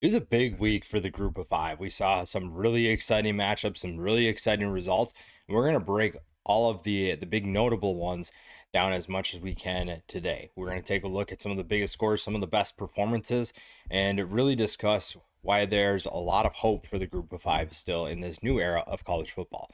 It was a big week for the group of five. We saw some really exciting matchups, some really exciting results, and we're going to break all of the big notable ones down as much as we can today. We're going to take a look at some of the biggest scores, some of the best performances, and really discuss why there's a lot of hope for the group of five still in this new era of college football.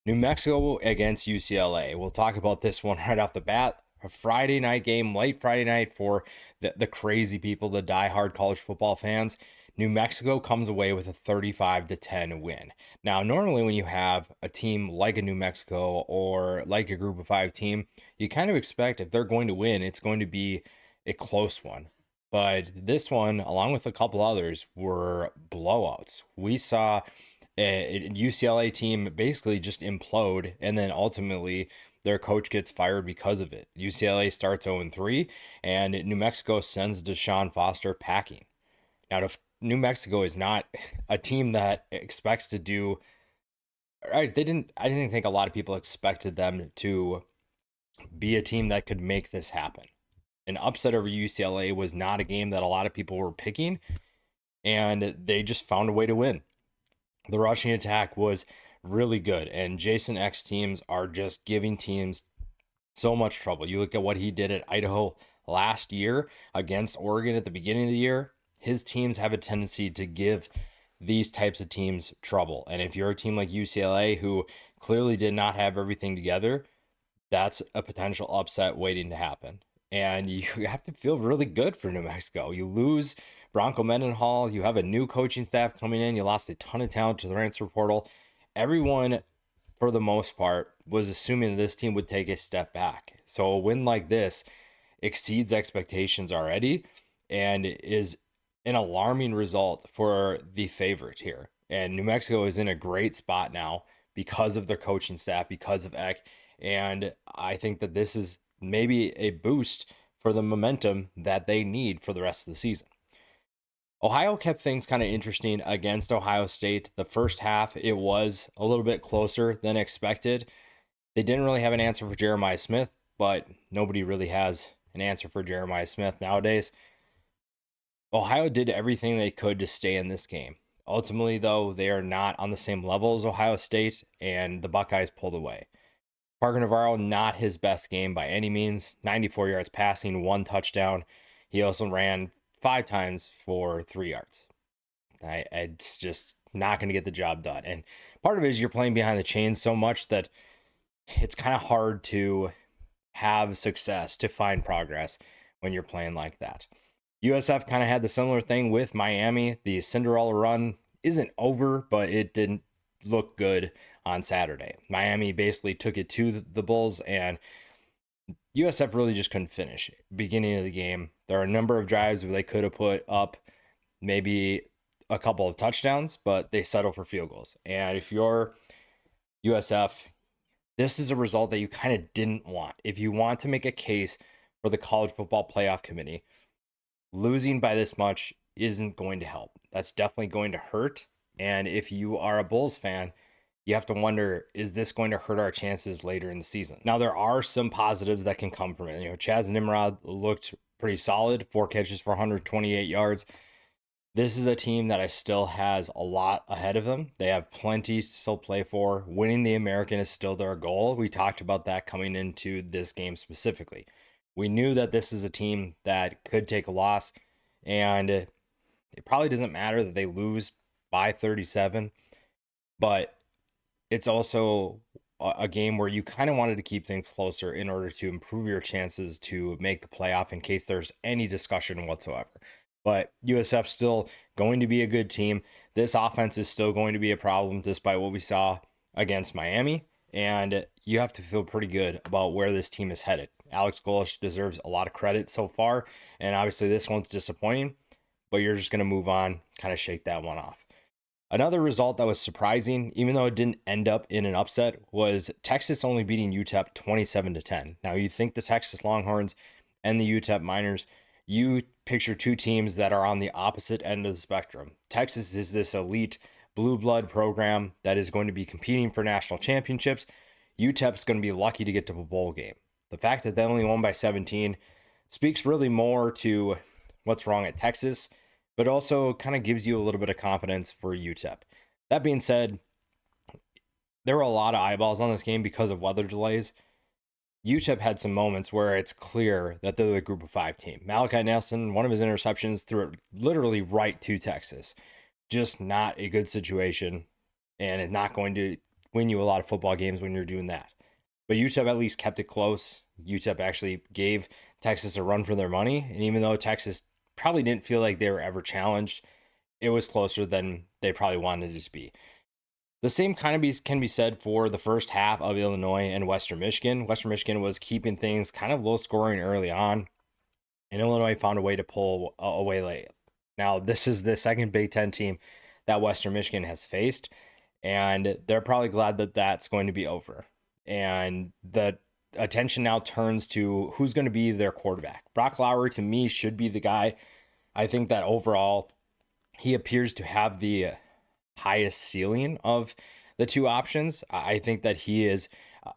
New Mexico against UCLA. We'll talk about this one right off the bat. A Friday night game, late Friday night for the crazy people, the diehard college football fans. New Mexico comes away with a 35-10 win. Now, normally when you have a team like a New Mexico or like a group of five team, you kind of expect if they're going to win, it's going to be a close one. But this one, along with a couple others, were blowouts. We saw a UCLA team basically just implode, and then ultimately their coach gets fired because of it. UCLA starts 0-3, and New Mexico sends Deshaun Foster packing. Now, New Mexico is not a team that expects to do. Right? I didn't think a lot of people expected them to be a team that could make this happen. An upset over UCLA was not a game that a lot of people were picking, and they just found a way to win. The rushing attack was really good, and Jason X teams are just giving teams so much trouble. You look at what he did at Idaho last year against Oregon at the beginning of the year. His teams have a tendency to give these types of teams trouble. And if you're a team like UCLA who clearly did not have everything together, that's a potential upset waiting to happen. And you have to feel really good for New Mexico. You lose Bronco Mendenhall. You have a new coaching staff coming in. You lost a ton of talent to the transfer portal. Everyone, for the most part, was assuming that this team would take a step back. So a win like this exceeds expectations already and is an alarming result for the favorite here. And New Mexico is in a great spot now because of their coaching staff, because of Eck. And I think that this is maybe a boost for the momentum that they need for the rest of the season. Ohio kept things kind of interesting against Ohio State. The first half, it was a little bit closer than expected. They didn't really have an answer for Jeremiah Smith, but nobody really has an answer for Jeremiah Smith nowadays. Ohio did everything they could to stay in this game. Ultimately, though, they are not on the same level as Ohio State, and the Buckeyes pulled away. Parker Navarro, not his best game by any means. 94 yards passing, 1 touchdown. He also ran 5 times for 3 yards. It's just not going to get the job done. And part of it is you're playing behind the chains so much that it's kind of hard to have success, to find progress when you're playing like that. USF kind of had the similar thing with Miami. The Cinderella run isn't over, but it didn't look good on Saturday. Miami basically took it to the Bulls, and USF really just couldn't finish. Beginning of the game, there are a number of drives where they could have put up maybe a couple of touchdowns, but they settle for field goals. And if you're USF, this is a result that you kind of didn't want. If you want to make a case for the College Football Playoff Committee, losing by this much isn't going to help. That's definitely going to hurt. And if you are a Bulls fan, you have to wonder, is this going to hurt our chances later in the season? Now, there are some positives that can come from it. Chaz Nimrod looked pretty solid, 4 catches for 128 yards. This is a team that I still has a lot ahead of them. They have plenty to still play for. Winning the American is still their goal. We talked about that coming into this game specifically. We knew that this is a team that could take a loss, and it probably doesn't matter that they lose by 37, but it's also a game where you kind of wanted to keep things closer in order to improve your chances to make the playoff in case there's any discussion whatsoever. But USF's still going to be a good team. This offense is still going to be a problem despite what we saw against Miami, and you have to feel pretty good about where this team is headed. Alex Golish deserves a lot of credit so far, and obviously this one's disappointing, but you're just going to move on, kind of shake that one off. Another result that was surprising, even though it didn't end up in an upset, was Texas only beating UTEP 27-10. Now, you think the Texas Longhorns and the UTEP Miners, you picture two teams that are on the opposite end of the spectrum. Texas is this elite blue blood program that is going to be competing for national championships. UTEP's going to be lucky to get to a bowl game. The fact that they only won by 17 speaks really more to what's wrong at Texas but also kind of gives you a little bit of confidence for UTEP. That being said, there were a lot of eyeballs on this game because of weather delays. UTEP had some moments where it's clear that they're the group of 5 team. Malachi Nelson, one of his interceptions, threw it literally right to Texas. Just not a good situation, and it's not going to win you a lot of football games when you're doing that. But UTEP at least kept it close. UTEP actually gave Texas a run for their money, and even though Texas probably didn't feel like they were ever challenged, it was closer than they probably wanted it to be. The same kind of can be said for the first half of Illinois and Western Michigan. Western Michigan was keeping things kind of low scoring early on, and Illinois found a way to pull away late. Now, this is the second Big Ten team that Western Michigan has faced, and they're probably glad that that's going to be over. And the attention now turns to who's going to be their quarterback. Brock Lowry, to me, should be the guy. I think that overall, he appears to have the highest ceiling of the two options. I think that he is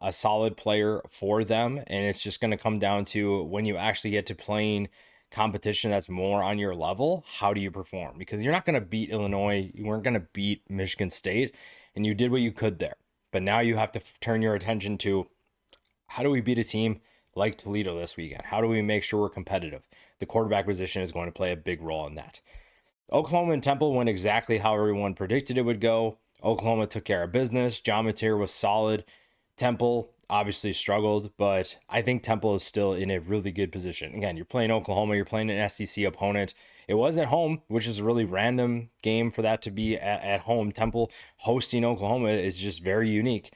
a solid player for them, and it's just going to come down to when you actually get to playing competition that's more on your level, how do you perform? Because you're not going to beat Illinois, you weren't going to beat Michigan State, and you did what you could there. But now you have to turn your attention to how do we beat a team like Toledo this weekend? How do we make sure we're competitive? The quarterback position is going to play a big role in that. Oklahoma and Temple went exactly how everyone predicted it would go. Oklahoma took care of business. John Mateer was solid. Temple obviously struggled, but I think Temple is still in a really good position. Again, you're playing Oklahoma, you're playing an SEC opponent. It was at home, which is a really random game for that to be at home. Temple hosting Oklahoma is just very unique.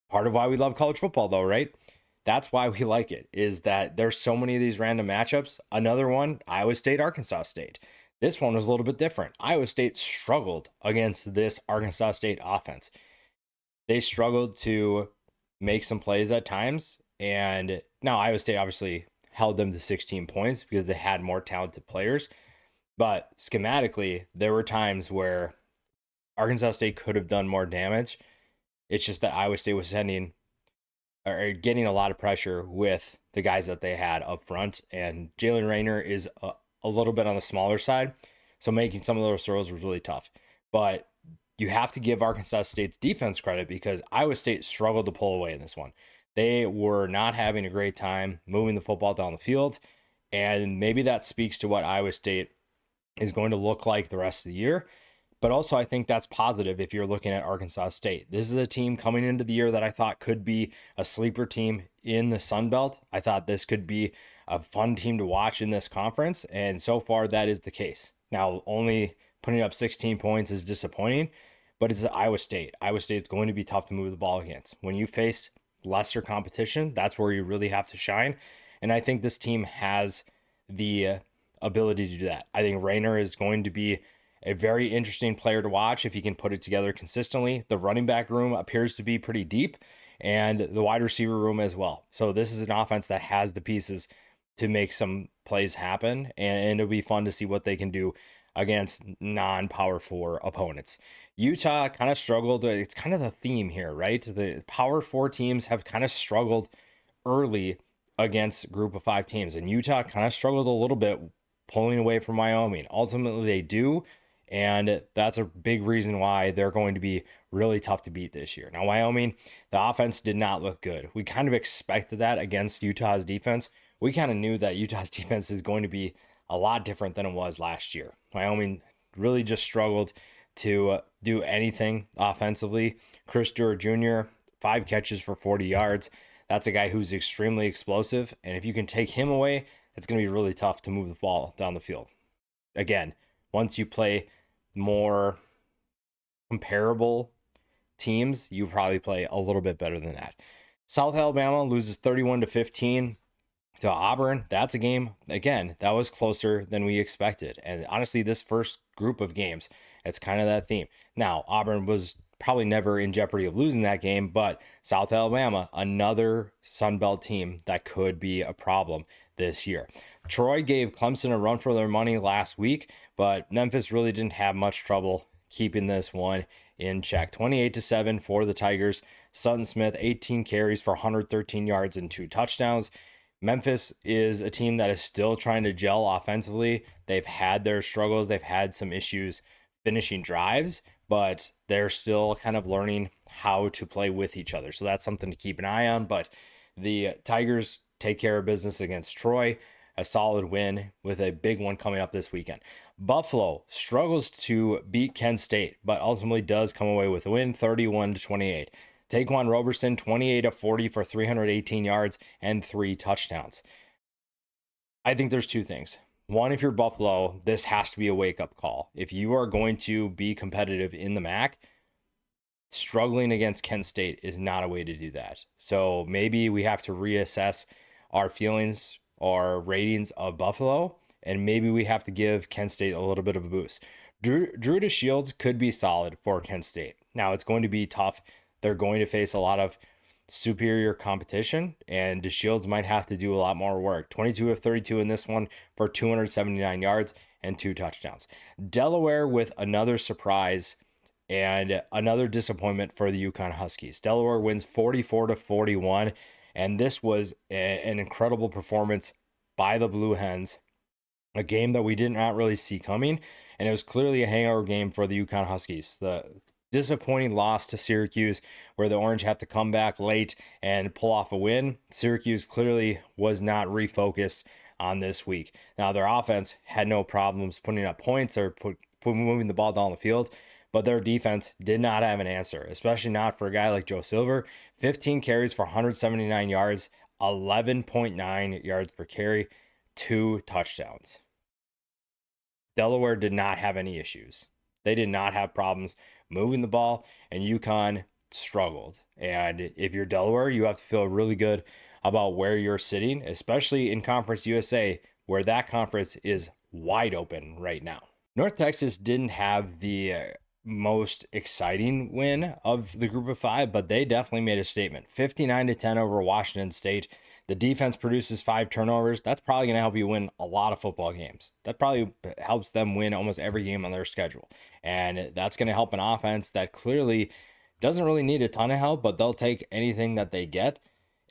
Part of why we love college football, though, right? That's why we like it, is that there's so many of these random matchups. Another one, Iowa State, Arkansas State. This one was a little bit different. Iowa State struggled against this Arkansas State offense. They struggled to make some plays at times. And now Iowa State obviously held them to 16 points because they had more talented players. But schematically, there were times where Arkansas State could have done more damage. It's just that Iowa State was sending or getting a lot of pressure with the guys that they had up front. And Jalen Rayner is a little bit on the smaller side. So making some of those throws was really tough. But you have to give Arkansas State's defense credit because Iowa State struggled to pull away in this one. They were not having a great time moving the football down the field. And maybe that speaks to what Iowa State is going to look like the rest of the year. But also, I think that's positive if you're looking at Arkansas State. This is a team coming into the year that I thought could be a sleeper team in the Sun Belt. I thought this could be a fun team to watch in this conference, and so far that is the case. Now, only putting up 16 points is disappointing, but it's Iowa State. Iowa State is going to be tough to move the ball against. When you face lesser competition, that's where you really have to shine, and I think this team has the ability to do that. I think Rayner is going to be a very interesting player to watch if he can put it together consistently. The running back room appears to be pretty deep, and the wide receiver room as well. So this is an offense that has the pieces to make some plays happen, and it'll be fun to see what they can do against non-Power 4 opponents. Utah kind of struggled. It's kind of the theme here, right? The Power 4 teams have kind of struggled early against group of 5 teams, and Utah kind of struggled a little bit pulling away from Wyoming. Ultimately, they do. And that's a big reason why they're going to be really tough to beat this year. Now, Wyoming, the offense did not look good. We kind of expected that against Utah's defense. We kind of knew that Utah's defense is going to be a lot different than it was last year. Wyoming really just struggled to do anything offensively. Chris Stewart Jr., 5 catches for 40 yards. That's a guy who's extremely explosive. And if you can take him away, it's going to be really tough to move the ball down the field. Again, once you play more comparable teams, you probably play a little bit better than that. South Alabama loses 31-15 to Auburn. That's a game, again, that was closer than we expected. And honestly, this first group of games, it's kind of that theme. Now, Auburn was probably never in jeopardy of losing that game, but South Alabama, another Sun Belt team that could be a problem this year. Troy gave Clemson a run for their money last week, but Memphis really didn't have much trouble keeping this one in check. 28-7 for the Tigers. Sutton Smith, 18 carries for 113 yards and 2 touchdowns. Memphis is a team that is still trying to gel offensively. They've had their struggles, they've had some issues finishing drives, but they're still kind of learning how to play with each other. So that's something to keep an eye on. But the Tigers take care of business against Troy, a solid win with a big one coming up this weekend. Buffalo struggles to beat Kent State, but ultimately does come away with a win, 31-28. Taquan Roberson, 28 of 40 for 318 yards and 3 touchdowns. I think there's two things. One, if you're Buffalo, this has to be a wake-up call. If you are going to be competitive in the MAC, struggling against Kent State is not a way to do that. So maybe we have to reassess our feelings or ratings of Buffalo, and maybe we have to give Kent State a little bit of a boost. Drew DeShields could be solid for Kent State. Now, it's going to be tough. They're going to face a lot of superior competition, and DeShields might have to do a lot more work. 22 of 32 in this one for 279 yards and 2 touchdowns. Delaware with another surprise and another disappointment for the UConn Huskies. Delaware wins 44-41, and this was an incredible performance by the Blue Hens, a game that we did not really see coming, and it was clearly a hangover game for the UConn Huskies. The disappointing loss to Syracuse, where the Orange have to come back late and pull off a win. Syracuse clearly was not refocused on this week. Now, their offense had no problems putting up points or moving the ball down the field, but their defense did not have an answer, especially not for a guy like Joe Silver. 15 carries for 179 yards, 11.9 yards per carry, 2 touchdowns. Delaware did not have any issues. They did not have problems moving the ball, and UConn struggled. And if you're Delaware, you have to feel really good about where you're sitting, especially in Conference USA, where that conference is wide open right now. North Texas didn't have the most exciting win of the group of 5, but they definitely made a statement. 59-10 over Washington State. The defense produces 5 turnovers. That's probably going to help you win a lot of football games. That probably helps them win almost every game on their schedule. And that's going to help an offense that clearly doesn't really need a ton of help, but they'll take anything that they get.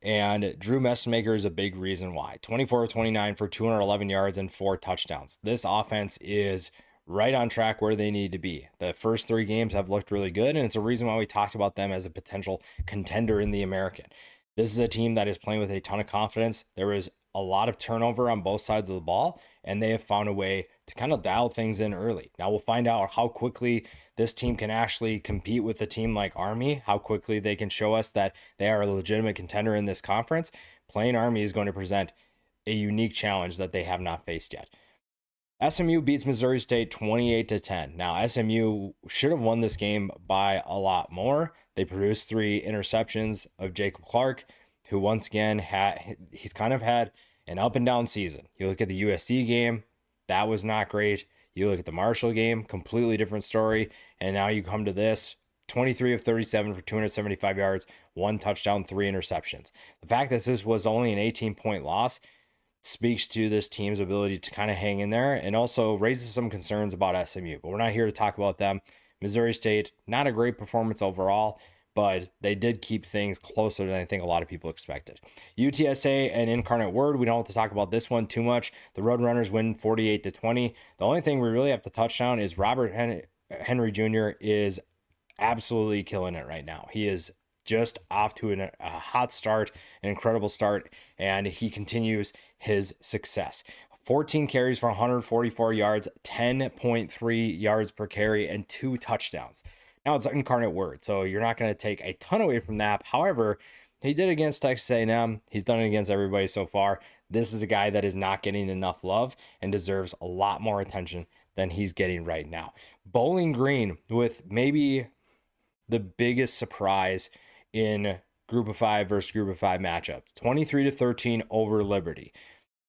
And Drew Messmaker is a big reason why. 24 of 29 for 211 yards and 4 touchdowns. This offense is right on track where they need to be. The first 3 games have looked really good, and it's a reason why we talked about them as a potential contender in the American. This is a team that is playing with a ton of confidence. There is a lot of turnover on both sides of the ball, and they have found a way to kind of dial things in early. Now we'll find out how quickly this team can actually compete with a team like Army, how quickly they can show us that they are a legitimate contender in this conference. Playing Army is going to present a unique challenge that they have not faced yet. SMU beats Missouri State 28-10. Now, SMU should have won this game by a lot more. They produced 3 interceptions of Jacob Clark, who once again he's kind of had an up and down season. You look at the USC game, that was not great. You look at the Marshall game, completely different story. And now you come to this, 23 of 37 for 275 yards, 1 touchdown, 3 interceptions. The fact that this was only an 18-point loss speaks to this team's ability to kind of hang in there, and also raises some concerns about SMU. But we're not here to talk about them. Missouri State, not a great performance overall, but they did keep things closer than I think a lot of people expected. UTSA and Incarnate Word, we don't have to talk about this one too much. The Roadrunners win 48-20. The only thing we really have to touch on is Robert Henry Jr. is absolutely killing it right now. He is just off to a hot start, an incredible start, and he continues his success. 14 carries for 144 yards, 10.3 yards per carry, and 2 touchdowns. Now it's Incarnate Word, so you're not going to take a ton away from that. However, he did against Texas A&M. He's done it against everybody so far. This is a guy that is not getting enough love and deserves a lot more attention than he's getting right now. Bowling Green with maybe the biggest surprise in Group of 5 versus Group of 5 matchup. 23-13 over Liberty.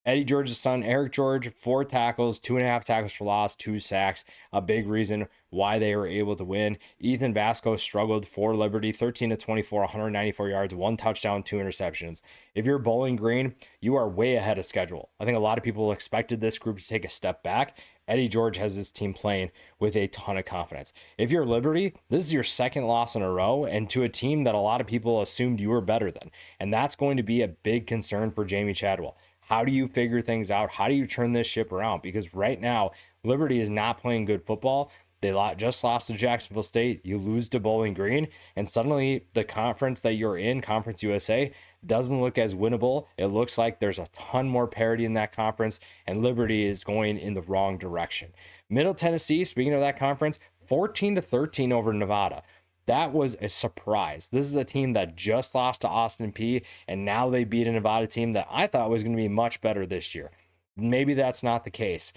Eddie George's son, Eric George, 4 tackles, 2.5 tackles for loss, 2 sacks. A big reason why they were able to win. Ethan Vasco struggled for Liberty, 13-24, 194 yards, 1 touchdown, 2 interceptions. If you're Bowling Green, you are way ahead of schedule. I think a lot of people expected this group to take a step back, Eddie George has this team playing with a ton of confidence. If you're Liberty, this is your second loss in a row, and to a team that a lot of people assumed you were better than. And that's going to be a big concern for Jamie Chadwell. How do you figure things out? How do you turn this ship around? Because right now, Liberty is not playing good football. They just lost to Jacksonville State. You lose to Bowling Green, and suddenly the conference that you're in, Conference USA, doesn't look as winnable. It looks like there's a ton more parity in that conference, and Liberty is going in the wrong direction. Middle Tennessee, speaking of that conference, 14-13 over Nevada. That was a surprise. This is a team that just lost to Austin Peay, and now they beat a Nevada team that I thought was going to be much better this year. Maybe that's not the case.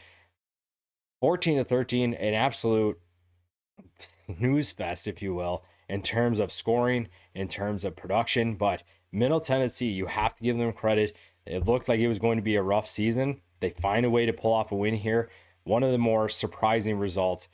14-13, an absolute snooze fest, if you will, in terms of scoring, in terms of production. But Middle Tennessee, you have to give them credit. It looked like it was going to be a rough season. They find a way to pull off a win here. One of the more surprising results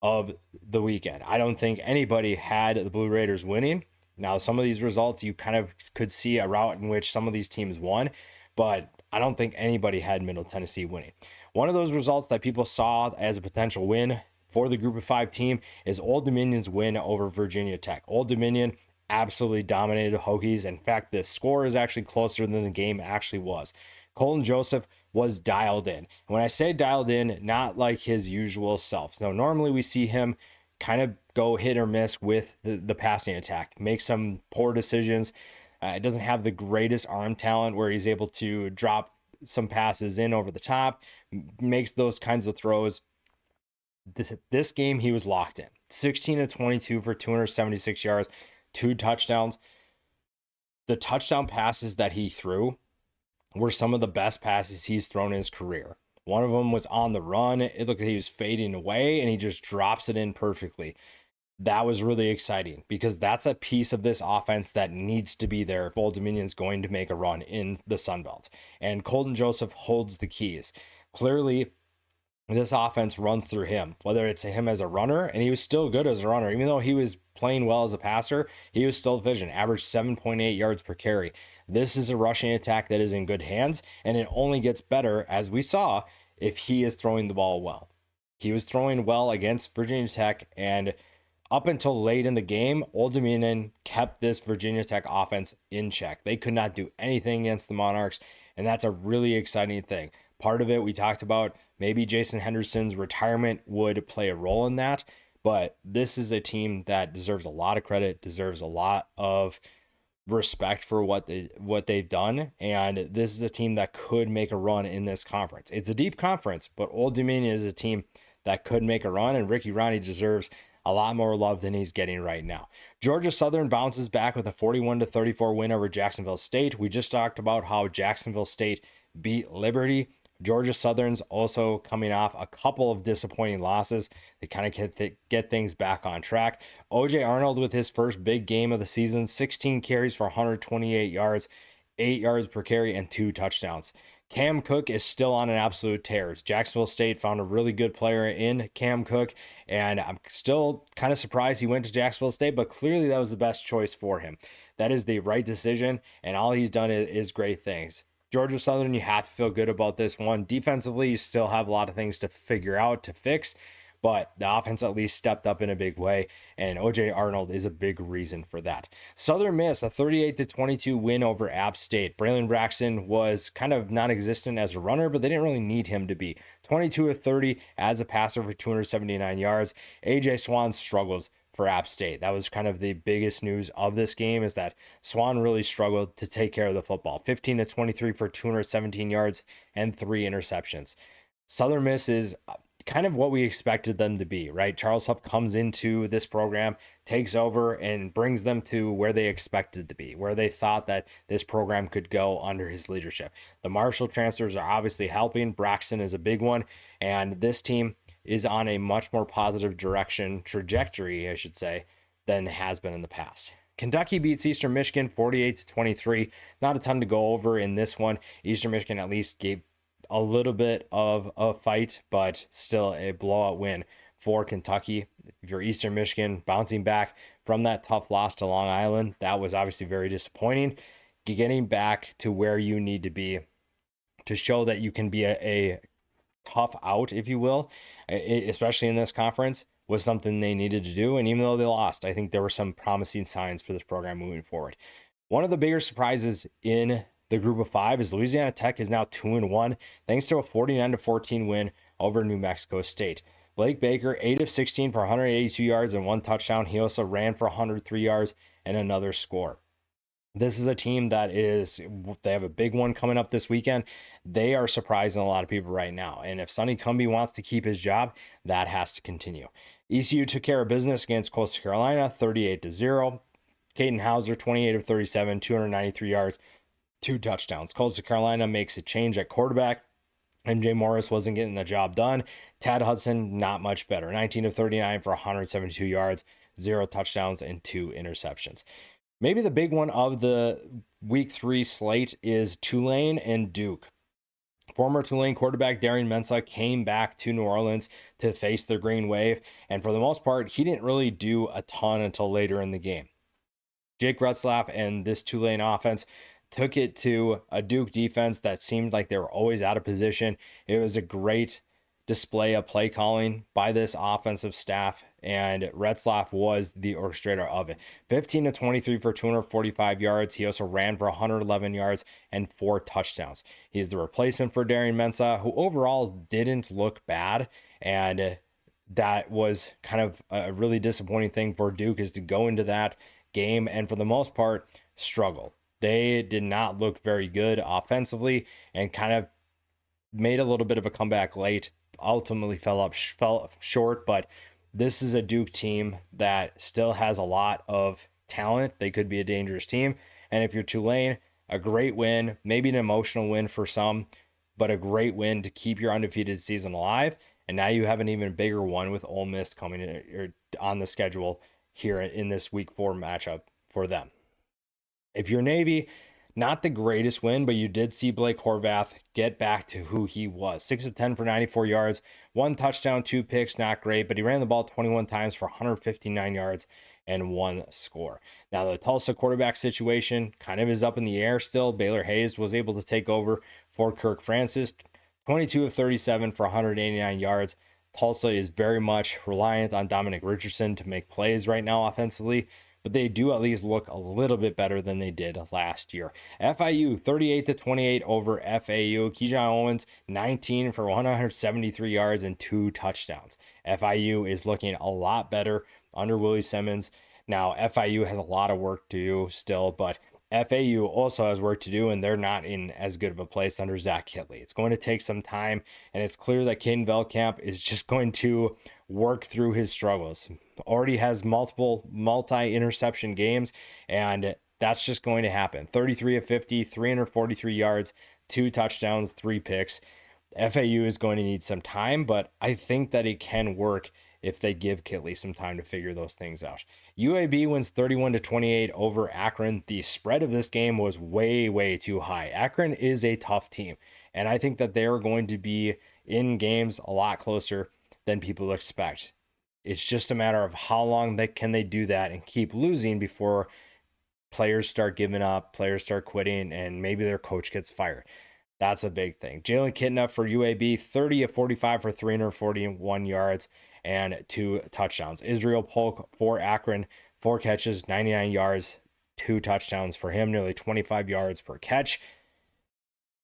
of the weekend. I don't think anybody had the Blue Raiders winning. Now, some of these results, you kind of could see a route in which some of these teams won, but I don't think anybody had Middle Tennessee winning. One of those results that people saw as a potential win for the Group of 5 team is Old Dominion's win over Virginia Tech. Old Dominion absolutely dominated the Hokies. In fact, the score is actually closer than the game actually was. Colton Joseph was dialed in. And when I say dialed in, not like his usual self. Now, normally we see him kind of go hit or miss with the passing attack, make some poor decisions. It doesn't have the greatest arm talent where he's able to drop some passes in over the top, makes those kinds of throws. This game, he was locked in. 16-22 for 276 yards, 2 touchdowns. The touchdown passes that he threw were some of the best passes he's thrown in his career. One of them was on the run. It looked like he was fading away, and he just drops it in perfectly. That was really exciting because that's a piece of this offense that needs to be there if Old Dominion's going to make a run in the Sun Belt. And Colton Joseph holds the keys. Clearly, this offense runs through him, whether it's him as a runner, and he was still good as a runner. Even though he was playing well as a passer, he was still efficient, averaged 7.8 yards per carry. This is a rushing attack that is in good hands, and it only gets better, as we saw, if he is throwing the ball well. He was throwing well against Virginia Tech, and up until late in the game, Old Dominion kept this Virginia Tech offense in check. They could not do anything against the Monarchs, and that's a really exciting thing. Part of it, we talked about maybe Jason Henderson's retirement would play a role in that, but this is a team that deserves a lot of credit, deserves a lot of respect for what they've done, and this is a team that could make a run in this conference. It's a deep conference, but Old Dominion is a team that could make a run, and Ricky Ronnie deserves a lot more love than he's getting right now. Georgia Southern bounces back with a 41-34 win over Jacksonville State. We just talked about how Jacksonville State beat Liberty. Georgia Southern's also coming off a couple of disappointing losses. They kind of get things back on track. OJ Arnold with his first big game of the season, 16 carries for 128 yards, 8 yards per carry, and 2 touchdowns. Cam Cook is still on an absolute tear. Jacksonville State found a really good player in Cam Cook, and I'm still kind of surprised he went to Jacksonville State, but clearly that was the best choice for him. That is the right decision, and all he's done is great things. Georgia Southern, you have to feel good about this one. Defensively, you still have a lot of things to figure out, to fix, but the offense at least stepped up in a big way, and OJ Arnold is a big reason for that. Southern Miss, a 38-22 win over App State. Braylon Braxton was kind of non-existent as a runner, but they didn't really need him to be. 22 of 30 as a passer for 279 yards. AJ Swan struggles for App State. That was kind of the biggest news of this game, is that Swan really struggled to take care of the football. 15-23 for 217 yards and 3 interceptions. Southern Miss is kind of what we expected them to be, right? Charles Huff comes into this program, takes over, and brings them to where they expected to be, where they thought that this program could go under his leadership. The Marshall transfers are obviously helping. Braxton is a big one, and this team is on a much more positive trajectory, I should say, than has been in the past. Kentucky beats Eastern Michigan 48-23. Not a ton to go over in this one. Eastern Michigan at least gave a little bit of a fight, but still a blowout win for Kentucky. If you're Eastern Michigan, bouncing back from that tough loss to Long Island, that was obviously very disappointing. Getting back to where you need to be to show that you can be a tough out, if you will, especially in this conference, was something they needed to do. And even though they lost, I think there were some promising signs for this program moving forward. One of the bigger surprises in the group of 5 is Louisiana Tech is now 2-1 thanks to a 49-14 win over New Mexico State. Blake Baker, 8 of 16 for 182 yards and 1 touchdown. He also ran for 103 yards and another score. This is a team they have a big one coming up this weekend. They are surprising a lot of people right now. And if Sonny Cumbie wants to keep his job, that has to continue. ECU took care of business against Coastal Carolina, 38-0. Caden Hauser, 28 of 37, 293 yards, 2 touchdowns. Coastal Carolina makes a change at quarterback. MJ Morris wasn't getting the job done. Tad Hudson, not much better. 19 of 39 for 172 yards, 0 touchdowns, and 2 interceptions. Maybe the big one of the week 3 slate is Tulane and Duke. Former Tulane quarterback Darian Mensah came back to New Orleans to face the Green Wave, and for the most part, he didn't really do a ton until later in the game. Jake Retzlaff and this Tulane offense took it to a Duke defense that seemed like they were always out of position. It was a great display of play calling by this offensive staff, and Retzlaff was the orchestrator of it. 15 of 23 for 245 yards. He also ran for 111 yards and 4 touchdowns. He's the replacement for Darian Mensah, who overall didn't look bad, and that was kind of a really disappointing thing for Duke, is to go into that game and for the most part struggle. They did not look very good offensively and kind of made a little bit of a comeback late. Ultimately fell short, but this is a Duke team that still has a lot of talent. They could be a dangerous team. And if you're Tulane, a great win, maybe an emotional win for some, but a great win to keep your undefeated season alive. And now you have an even bigger one with Ole Miss coming in, on the schedule here in this week 4 matchup for them. If you're Navy, not the greatest win, but you did see Blake Horvath get back to who he was. 6 of 10 for 94 yards, 1 touchdown, 2 picks, not great, but he ran the ball 21 times for 159 yards and 1 score. Now the Tulsa quarterback situation kind of is up in the air still. Baylor Hayes was able to take over for Kirk Francis, 22 of 37 for 189 yards. Tulsa is very much reliant on Dominic Richardson to make plays right now offensively, but they do at least look a little bit better than they did last year. FIU 38-28 over FAU. Keyshawn Owens 19 for 173 yards and 2 touchdowns. FIU is looking a lot better under Willie Simmons. Now FIU has a lot of work to do still, but FAU also has work to do, and they're not in as good of a place under Zach Hitley. It's going to take some time, and it's clear that Caden Veldkamp is just going to work through his struggles. Already has multiple multi-interception games, and that's just going to happen. 33 of 50, 343 yards, 2 touchdowns, 3 picks. FAU is going to need some time, but I think that it can work if they give Kitley some time to figure those things out. UAB wins 31-28 over Akron. The spread of this game was way too high. Akron is a tough team, and I think that they are going to be in games a lot closer than people expect. It's just a matter of how long can they do that and keep losing before players start giving up, players start quitting, and maybe their coach gets fired. That's a big thing. Jalen Kitna for UAB, 30 of 45 for 341 yards and 2 touchdowns. Israel Polk for Akron, 4 catches, 99 yards, 2 touchdowns for him, nearly 25 yards per catch.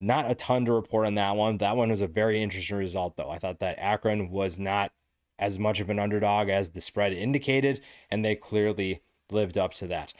Not a ton to report on that one. That one was a very interesting result, though. I thought that Akron was not as much of an underdog as the spread indicated, and they clearly lived up to that.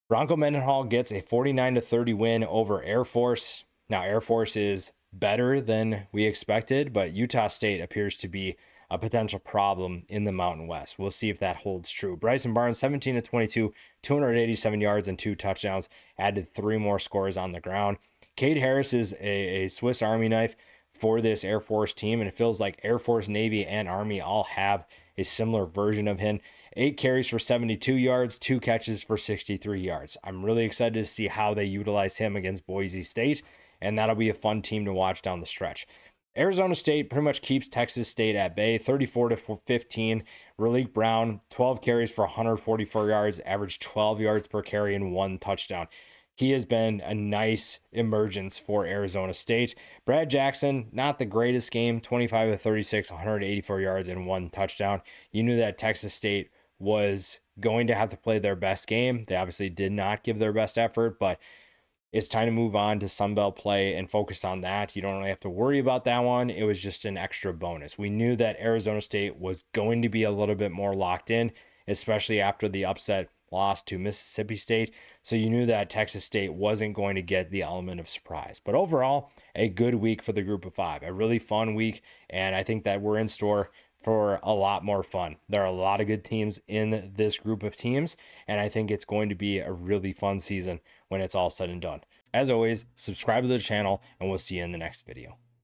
Bronco Mendenhall gets a 49-30 win over Air Force. Now, Air Force is better than we expected, but Utah State appears to be a potential problem in the Mountain West. We'll see if that holds true. Bryson Barnes, 17-22, 287 yards and 2 touchdowns, added 3 more scores on the ground. Cade Harris is a Swiss Army knife for this Air Force team, and it feels like Air Force, Navy, and Army all have a similar version of him. 8 carries for 72 yards, 2 catches for 63 yards. I'm really excited to see how they utilize him against Boise State, and that'll be a fun team to watch down the stretch. Arizona State pretty much keeps Texas State at bay, 34-15. Raleek Brown, 12 carries for 144 yards, averaged 12 yards per carry and 1 touchdown. he has been a nice emergence for Arizona State. Brad Jackson, not the greatest game, 25 of 36, 184 yards and 1 touchdown. You knew that Texas State was going to have to play their best game. They obviously did not give their best effort, but it's time to move on to Sunbelt play and focus on that. You don't really have to worry about that one. It was just an extra bonus. We knew that Arizona State was going to be a little bit more locked in, especially after the upset loss to Mississippi State. So you knew that Texas State wasn't going to get the element of surprise. But overall, a good week for the group of 5, a really fun week. And I think that we're in store for a lot more fun. There are a lot of good teams in this group of teams, and I think it's going to be a really fun season when it's all said and done. As always, subscribe to the channel, and we'll see you in the next video.